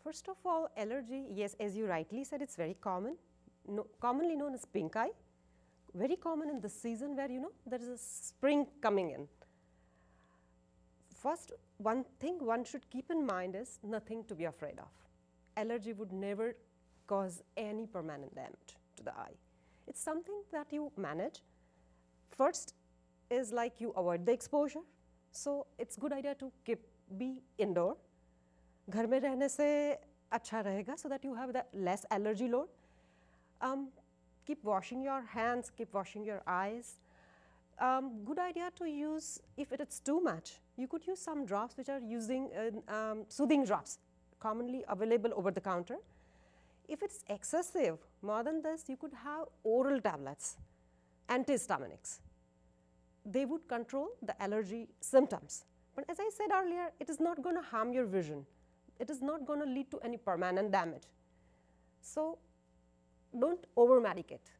First of all, allergy, yes, as you rightly said, it's very common, commonly known as pink eye. Very common in the season where, there is a spring coming in. First, one thing one should keep in mind is nothing to be afraid of. Allergy would never cause any permanent damage to the eye. It's something that you manage. First is like you avoid the exposure. So it's good idea to be indoor. घर में रहने से अच्छा रहेगा so that you have the less allergy load. Keep washing your hands, keep washing your eyes. Good idea to use, if it's too much, you could use some drops which are using soothing drops, commonly available over the counter. If it's excessive, more than this, you could have oral tablets, antihistaminics. They would control the allergy symptoms. But as I said earlier, it is not going to harm your vision. It is not going to lead to any permanent damage. So don't over-medicate.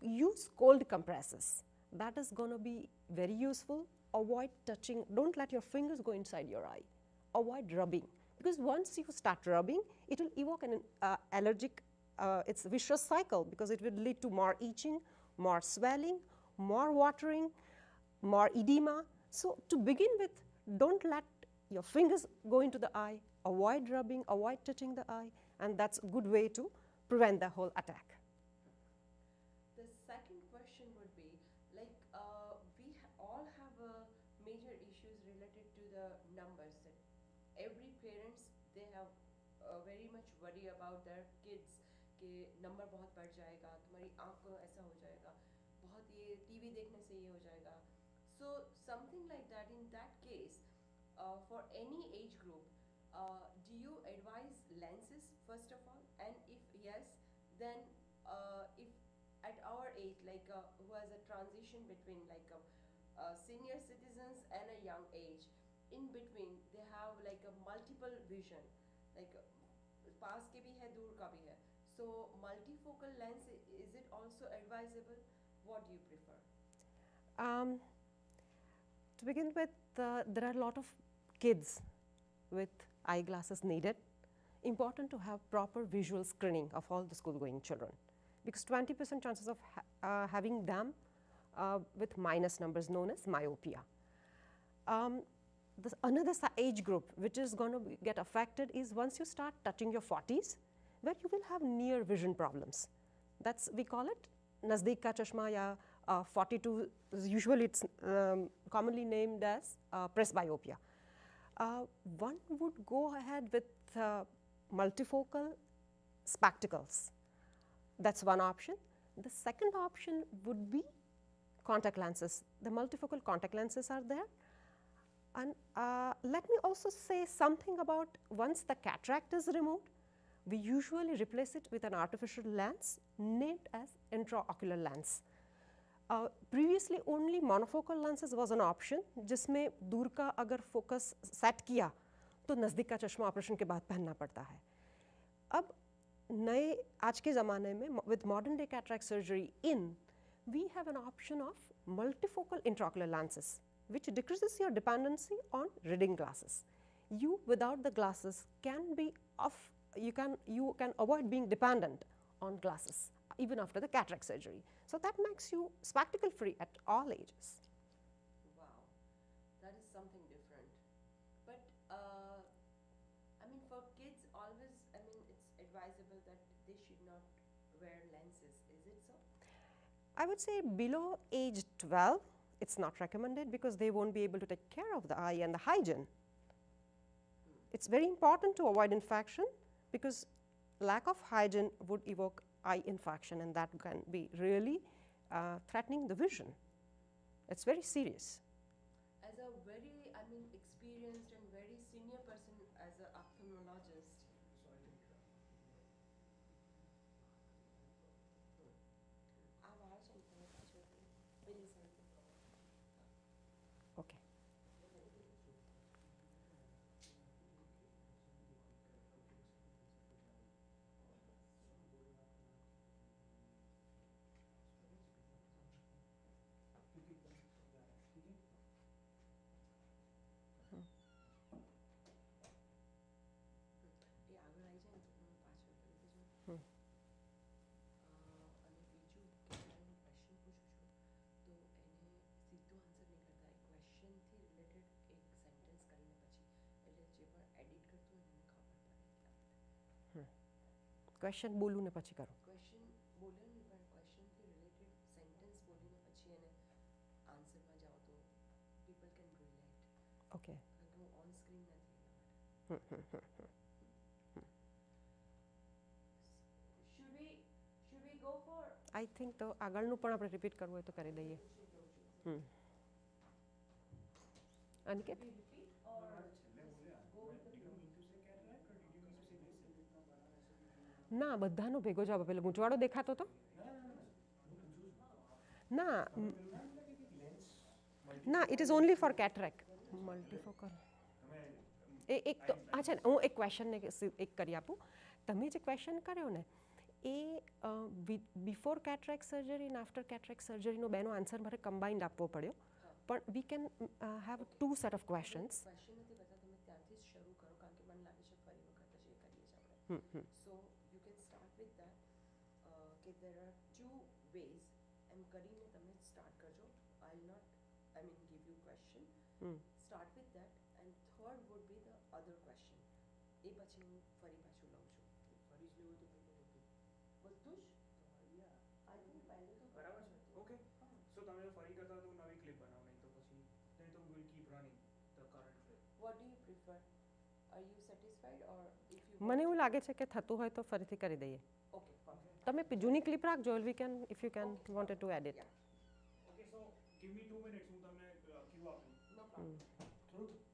Use cold compresses. That is going to be very useful. Avoid touching. Don't let your fingers go inside your eye. Avoid rubbing. Because once you start rubbing, it will evoke an allergic, it's a vicious cycle, because it will lead to more itching, more swelling, more watering, more edema. So to begin with, don't let your fingers go into the eye. Avoid rubbing, avoid touching the eye, and that's a good way to prevent the whole attack. The second question would be, like, we all have major issues related to the numbers. Every parents, they have very much worry about their kids कि number बहुत बढ़ जाएगा, तुम्हारी आँख को ऐसा हो जाएगा, बहुत ये TV देखने से ये हो जाएगा. So something like that. In that case, for any age group, do you advise lenses first of all? And if yes, then if at our age, like who has a transition between like senior citizens and a young age, in between they have like a multiple vision, like पास के भी है, दूर का भी है. So multifocal lens, is it also advisable? What do you prefer? To begin with, there are a lot of kids with eyeglasses needed. Important to have proper visual screening of all the school-going children, because 20% chances of having them with minus numbers known as myopia. Another age group which is going to get affected is once you start touching your 40s, where you will have near vision problems. That's, we call it nazdik ka chashma, ya 42, usually it's commonly named as presbyopia. One would go ahead with multifocal spectacles. That's one option. The second option would be contact lenses. The multifocal contact lenses are there. And let me also say something about once the cataract is removed, we usually replace it with an artificial lens named as intraocular lens. Previously only monofocal lenses was an option, जिसमें दूर का अगर focus set किया तो नज़दीक का चश्मा operation के बाद पहनना पड़ता है. अब नए आज के ज़माने में with modern day cataract surgery we have an option of multifocal intraocular lenses, which decreases your dependency on reading glasses. You without the glasses can be you can avoid being dependent on glasses even after the cataract surgery. So that makes you spectacle free at all ages. Wow, that is something different. But I mean, for kids always, I mean, it's advisable that they should not wear lenses. Is it so? I would say below age 12, it's not recommended because they won't be able to take care of the eye and the hygiene. It's very important to avoid infection because lack of hygiene would evoke eye infection, and that can be really threatening the vision. It's very serious. As a very, I mean, experienced and very senior person as an ophthalmologist, Okay. Question બોલું ને પછી કરું. Question બોલે ને પણ ક્વેશ્ચનથી related sentence બોલીને પછી એને આન્સરમાં જાઓ તો પીપલ કેન રિલેટ. ઓકે. કારણ કે હું ઓન સ્ક્રીન નથી એના માટે. Should we go for I think તો આગળનું પણ આપણે રિપીટ કરવું હોય તો કરી દઈએ. Aniket? we repeat or go with the flow? ના બધાનો ભેગો જવાબ પેલો ગૂંચવાડો દેખાતો તો ના ના it is only for cataract multifocal એ એક તો અચ્છા હું એક ક્વેશ્ચનને એક કરી આપું તમે જે ક્વેશ્ચન કર્યો ને એ બિફોર કેટરેક સર્જરી અને આફ્ટર કેટરેક સર્જરીનો બેનો આન્સર મારે કમ્બાઇન્ડ આપવો પડ્યો પણ we can have to set of questions question નથી બધા તમે ત્યાંથી જ શરૂ કરો કારણ કે મને લાગે છે ફરી વખત જ એ કરીએ છીએ આપણે. So you can start with that કે દેર આર ટુ વેઝ એમ કરીને તમે સ્ટાર્ટ કરજો. I not I mean give you question. Start with that and third would be the other question. એ પછી હું ફરી પાછું લઉં છું. ફરી જ લેવું તો બધું જ આઈ થિંક પહેલે તો બરાબર છે. ઓકે સો તમે ફરી કરતા તો નવી ક્લિપ બનાવો નહીં તો પછી નહીં તો will keep running the current clip. what do you prefer? Are you satisfied or if you મને એવું લાગે છે કે થતું હોય તો ફરીથી કરી દઈએ. okay perfect. તમે જૂની ક્લિપ રાખજો we can if you can wanted to edit. Okay so give me 2 minutes હું તમને ક્યુ આપું. No problem.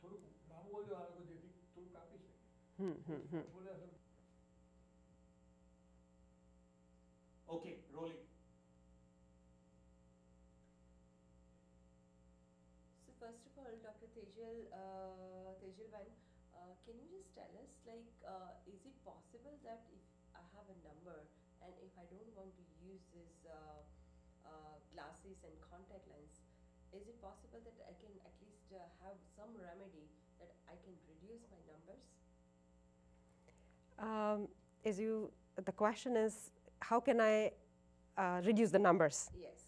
થોડુંક લાંબુ બોલજો આ લોકો જેથી થોડું કાપી શકે. બોલે sir. Okay rolling. So first of all, Dr. Tejal Ban, can you just tell us, like, is it possible that if I have a number and if I don't want to use this glasses and contact lens, is it possible that I can at least have some remedy that I can reduce my numbers? The question is, how can I reduce the numbers? Yes.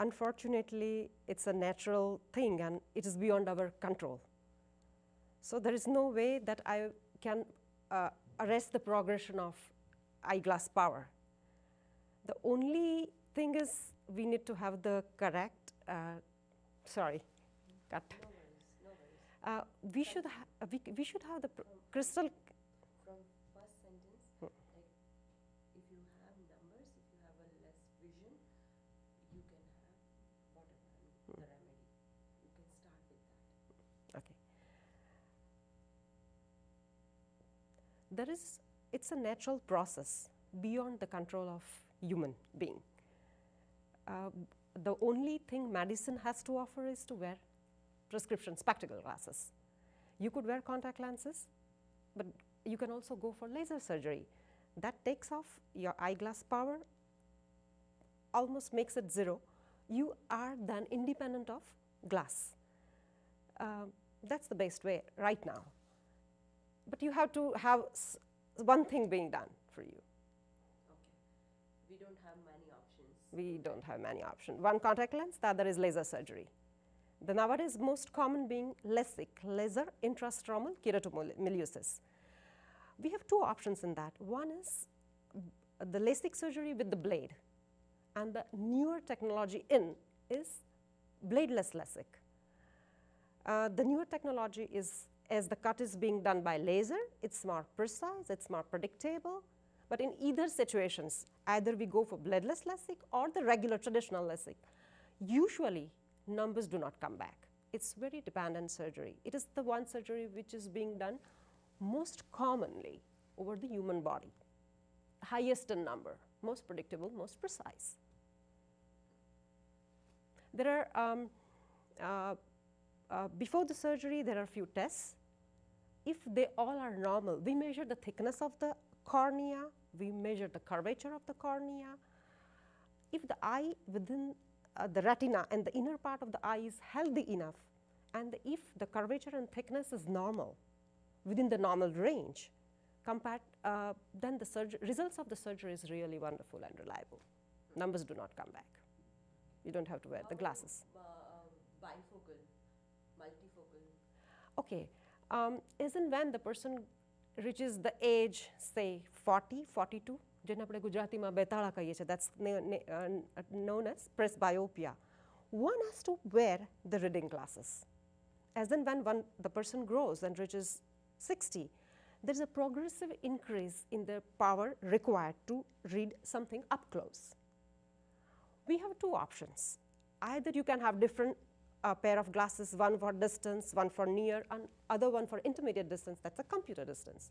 Unfortunately, it's a natural thing and it is beyond our control. So there is no way that I can arrest the progression of eyeglass power. The only thing is we need to have the correct, cut. No worries, no worries. We should have the crystal. From first sentence, like, if you have numbers, if you have a less vision, you can have whatever, I mean, the remedy. You can start with that. Okay. It's a natural process beyond the control of human being. The only thing medicine has to offer is to wear prescription spectacle glasses. You could wear contact lenses, but you can also go for laser surgery. That takes off your eyeglass power, almost makes it zero. You are then independent of glass. That's the best way right now. But you have to have one thing being done for you. Okay. We don't have many options. We don't have many options. One contact lens, the other is laser surgery. The nowadays most common being LASIK, laser intrastromal keratomileusis. We have two options in that. One is the LASIK surgery with the blade, and the newer technology is bladeless LASIK. The newer technology is, as the cut is being done by laser, it's more precise, it's more predictable. But in either situations, either we go for bladeless LASIK or the regular traditional LASIK. Usually, numbers do not come back. It's very dependent surgery. It is the one surgery which is being done most commonly over the human body. Highest in number, most predictable, most precise. There are, before the surgery, there are a few tests. If they all are normal, we measure the thickness of the cornea, we measure the curvature of the cornea. If the eye within the retina and the inner part of the eye is healthy enough, and if the curvature and thickness is normal, within the normal range, then the results of the surgery is really wonderful and reliable. Numbers do not come back. You don't have to wear the glasses. Bifocal, multifocal. Okay, isn't when the person reaches the age, say 40, 42, જેને આપણે ગુજરાતીમાં બેતાળા કહીએ છીએ, that's known as presbyopia. One has to wear the reading glasses. As in when the person grows and reaches 60, there is a progressive increase in the power required to read something up close. We have two options. Either you can have different pair of glasses, one for distance, one for near, and other one for intermediate distance, that's a computer distance.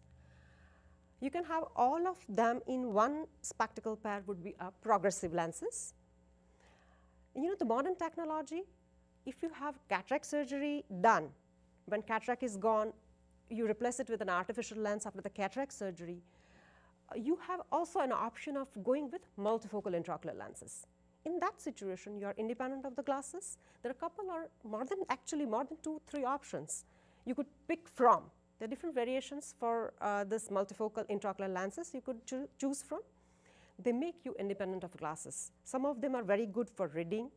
You can have all of them in one spectacle pair would be progressive lenses. And you know, the modern technology, if you have cataract surgery done, when cataract is gone, you replace it with an artificial lens after the cataract surgery, you have also an option of going with multifocal intraocular lenses. In that situation, you are independent of the glasses. There are a couple or more than 2-3 options you could pick from. There are different variations for this multifocal intraocular lenses you could choose from. They make you independent of glasses. Some of them are very good for reading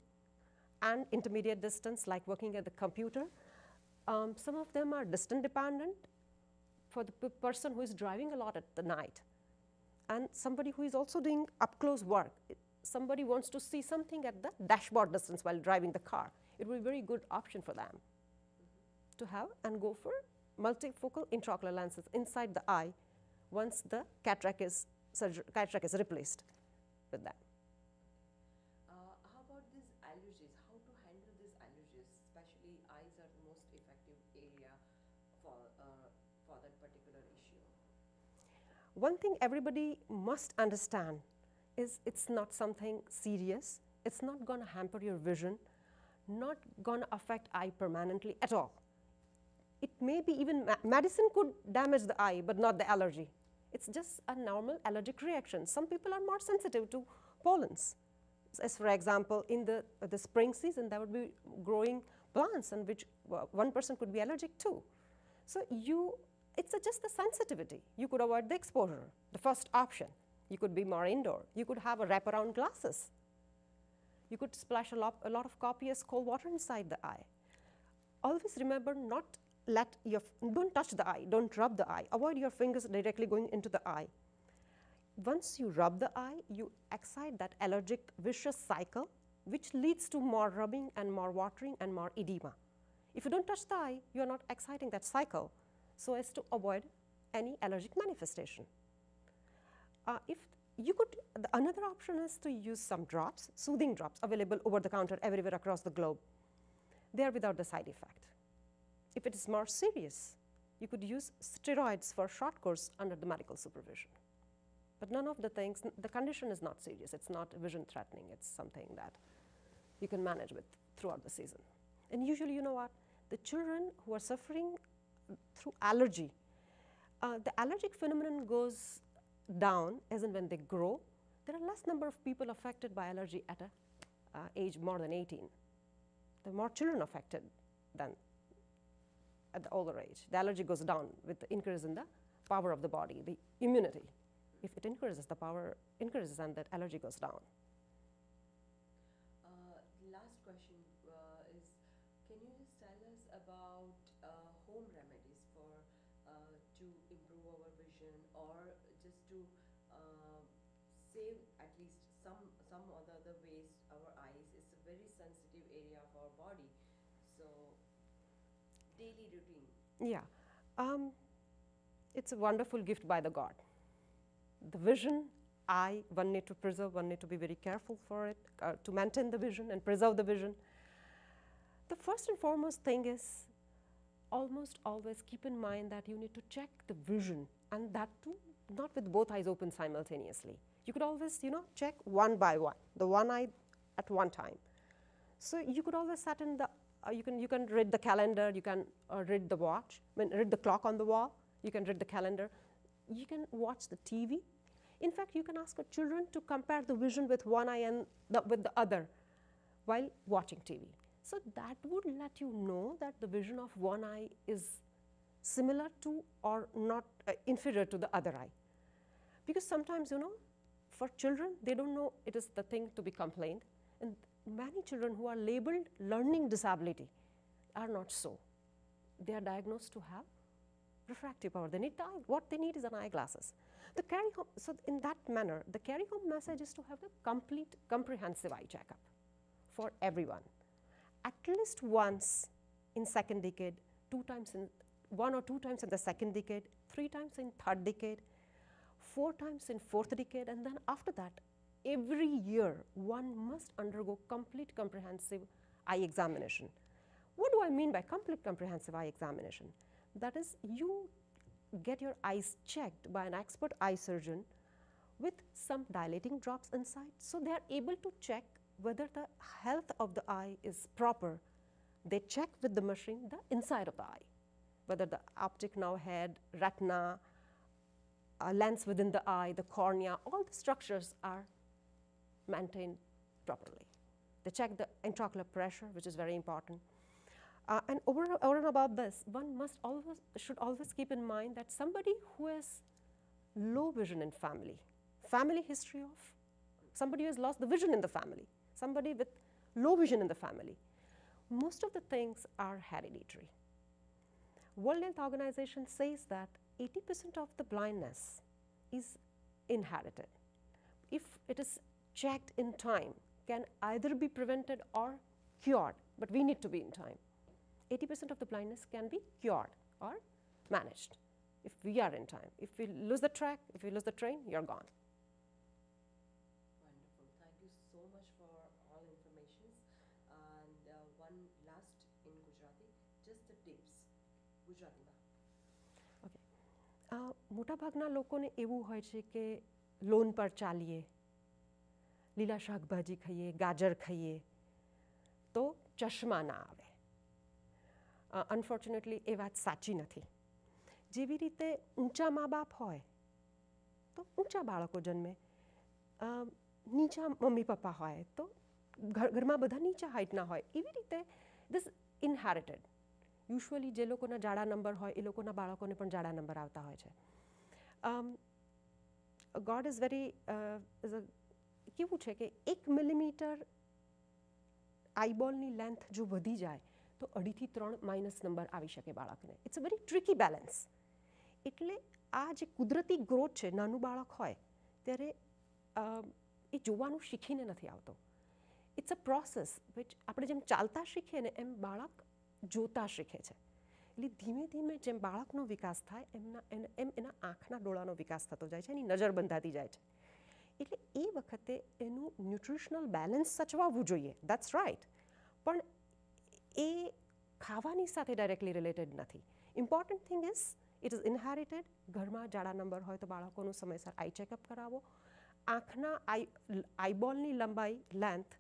and intermediate distance, like working at the computer. Some of them are distance dependent for the person who is driving a lot at the night, and somebody who is also doing up close work. Somebody wants to see something at the dashboard distance while driving the car. It will be a very good option for them to have and go for multifocal intraocular lenses inside the eye once the cataract is replaced with that. How about these allergies? How to handle these allergies? Especially eyes are the most effective area for that particular issue. One thing everybody must understand is it's not something serious. It's not going to hamper your vision, not going to affect eye permanently at all. It may be even medicine could damage the eye, but not the allergy. It's just a normal allergic reaction. Some people are more sensitive to pollens. As for example, in the spring season, there would be growing plants in which one person could be allergic to. So it's just the sensitivity. You could avoid the exposure, the first option. You could be more indoor. You could have a wraparound glasses. You could splash a lot of copious cold water inside the eye. Always remember don't touch the eye, don't rub the eye. Avoid your fingers directly going into the eye. Once you rub the eye, you excite that allergic vicious cycle, which leads to more rubbing and more watering and more edema. If you don't touch the eye, you are not exciting that cycle so as to avoid any allergic manifestation. Another option is to use some drops, soothing drops available over the counter everywhere across the globe. They are without the side effect. If it is more serious, you could use steroids for short course under the medical supervision. But none of the things, the condition is not serious. It's not vision threatening. It's something that you can manage with throughout the season. And usually, you know what? The children who are suffering through allergy, the allergic phenomenon goes down as in when they grow. There are less number of people affected by allergy at an age more than 18. There are more children affected than at the older age. The allergy goes down with the increase in the power of the body, the immunity. If it increases, the power increases and that allergy goes down. Last question is, can you just tell us about home remedies to improve our vision, or just to save at least some other ways our eyes? It's a very sensitive area of our body. So daily routine. Yeah, it's a wonderful gift by the God. The vision, one need to preserve, one need to be very careful for it, to maintain the vision and preserve the vision. The first and foremost thing is almost always keep in mind that you need to check the vision, and that too not with both eyes open simultaneously. You could always, check one by one, the one eye at one time. So you could always set in the, you can read the calendar, you can read the watch, read the clock on the wall, you can read the calendar, you can watch the TV. In fact, you can ask your children to compare the vision with one eye and with the other while watching TV. So that would let you know that the vision of one eye is similar to or not inferior to the other eye. Because sometimes, for children, they don't know it is the thing to be complained. And many children who are labeled learning disability are not so. They are diagnosed to have refractive power. They need the eye. What they need is an eyeglasses. The carry home, so in that manner, the carry home message is to have a complete, comprehensive eye checkup for everyone. At least once in second decade, 1 or 2 times in the second decade, 3 times in third decade, 4 times in fourth decade, and then after that, every year one must undergo complete comprehensive eye examination. What do I mean by complete comprehensive eye examination? That is, you get your eyes checked by an expert eye surgeon with some dilating drops inside, so they are able to check whether the health of the eye is proper. They check with the machine the inside of the eye, whether the optic nerve head, retina, lens within the eye, the cornea, all the structures are maintained properly. They check the intraocular pressure, which is very important. And over and above this, one should always keep in mind that somebody who has low vision in family history of somebody who has lost the vision in the family, somebody with low vision in the family, most of the things are hereditary. World Health Organization says that 80% of the blindness is inherited. If it is checked in time, can either be prevented or cured, but we need to be in time. 80% of the blindness can be cured or managed if we are in time. If we lose the track, if we lose the train, you're gone. Wonderful. Thank you so much for all informations. And one last in Gujarati, just the tips. Gujarati. મોટાભાગના લોકોને એવું હોય છે કે loan પર ચાલીએ, લીલા શાકભાજી ખાઈએ, ગાજર ખાઈએ તો ચશ્મા ના આવે. અનફોર્ચ્યુનેટલી એ વાત સાચી નથી. જેવી રીતે ઊંચા મા બાપ હોય તો ઊંચા બાળકો જન્મે, નીચા મમ્મી પપ્પા હોય તો ઘરમાં બધા નીચા હાઇટના હોય. એવી રીતે ધીસ ઇનહેરિટેડ. યુઝ્યુઅલી જે લોકોના જાડા નંબર હોય એ લોકોના બાળકોને પણ જાડા નંબર આવતા હોય છે. ગોડ ઇઝ વેરી કેવું છે કે 1 મિલીમીટર આઈબોલની લેન્થ જો વધી જાય તો 2.5 થી 3 માઇનસ નંબર આવી શકે બાળકને. It's a very tricky balance. એટલે આ જે કુદરતી ગ્રોથ છે, નાનું બાળક હોય ત્યારે એ જોવાનું શીખીને નથી આવતો. ઇટ્સ અ પ્રોસેસ વિચ આપણે જેમ ચાલતા શીખીએ ને એમ બાળક જોતા શીખે છે. એટલે ધીમે ધીમે જેમ બાળકનો વિકાસ થાય એમ એના આંખના ડોળાનો વિકાસ થતો જાય છે, એની નજર બંધાતી જાય છે. એટલે એ વખતે એનું ન્યુટ્રિશનલ બેલેન્સ સચવાવવું જોઈએ. That's right. પણ એ ખાવાની સાથે ડાયરેક્ટલી રિલેટેડ નથી. Important thing is it is inherited. ઘરમાં જાડા નંબર હોય તો બાળકોનું સમયસર આઈ ચેકઅપ કરાવો. આંખના આઈબોલની લંબાઈ લેન્થ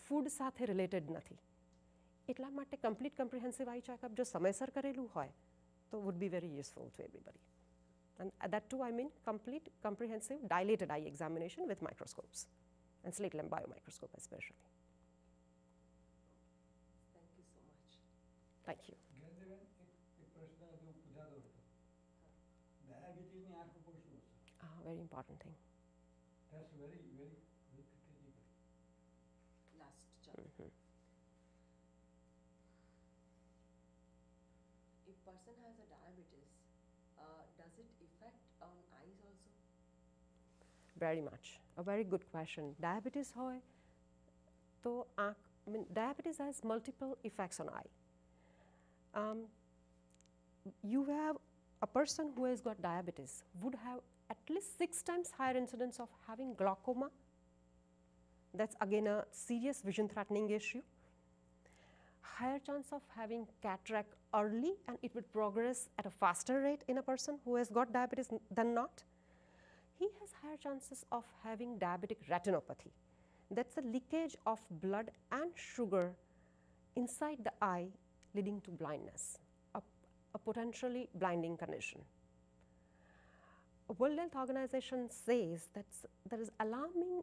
ફૂડ સાથે રિલેટેડ નથી. એટલા માટે કમ્પ્લીટ કમ્પ્રિહેન્સિવ આઈ ચેકઅપ જો સમયસર કરેલું હોય તો would be very useful two everybody. And that too, I mean complete comprehensive dilated eye examination with microscopes and slit lamp biomicroscope especially. Thank you so much. Thank you. જ્ઞાનદેવન, એક પ્રશ્ન હજુ પૂછાતો હતો. ડાયાબિટીસની આંખ ઉપર શું અસર? Very important thing. That's very critical. Last chapter. If person has a diabetes, does it affect on eyes also? Very much. A very good question. Diabetes hoy to diabetes has multiple effects on eye. You have a person who has got diabetes would have at least 6 times higher incidence of having glaucoma. That's again a serious vision threatening issue. Higher chance of having cataract early, and it would progress at a faster rate in a person who has got diabetes than not. He has higher chances of having diabetic retinopathy. That's the leakage of blood and sugar inside the eye leading to blindness, a potentially blinding condition. World Health Organization says that there is alarming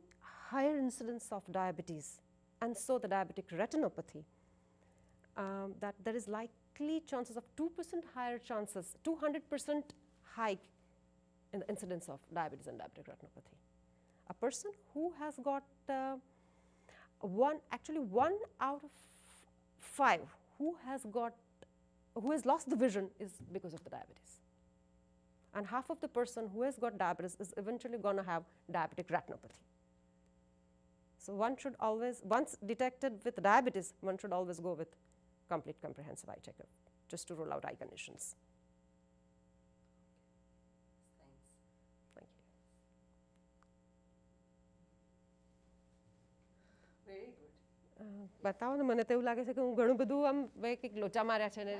higher incidence of diabetes and so the diabetic retinopathy, that there is likely chances of 2% higher chances, 200% hike in the incidence of diabetes and diabetic retinopathy. A person who has got one out of 5 who has lost the vision is because of the diabetes. And half of the person who has got diabetes is eventually going to have diabetic retinopathy. So one should always, once detected with diabetes, one should always go with complete comprehensive eye checkup just to rule out eye conditions. Thanks. Thank you. Very good. બતાવો ને મને તો એવું લાગે છે કે હું ઘણું બધું આમ કંઈક લોચા માર્યા છે ને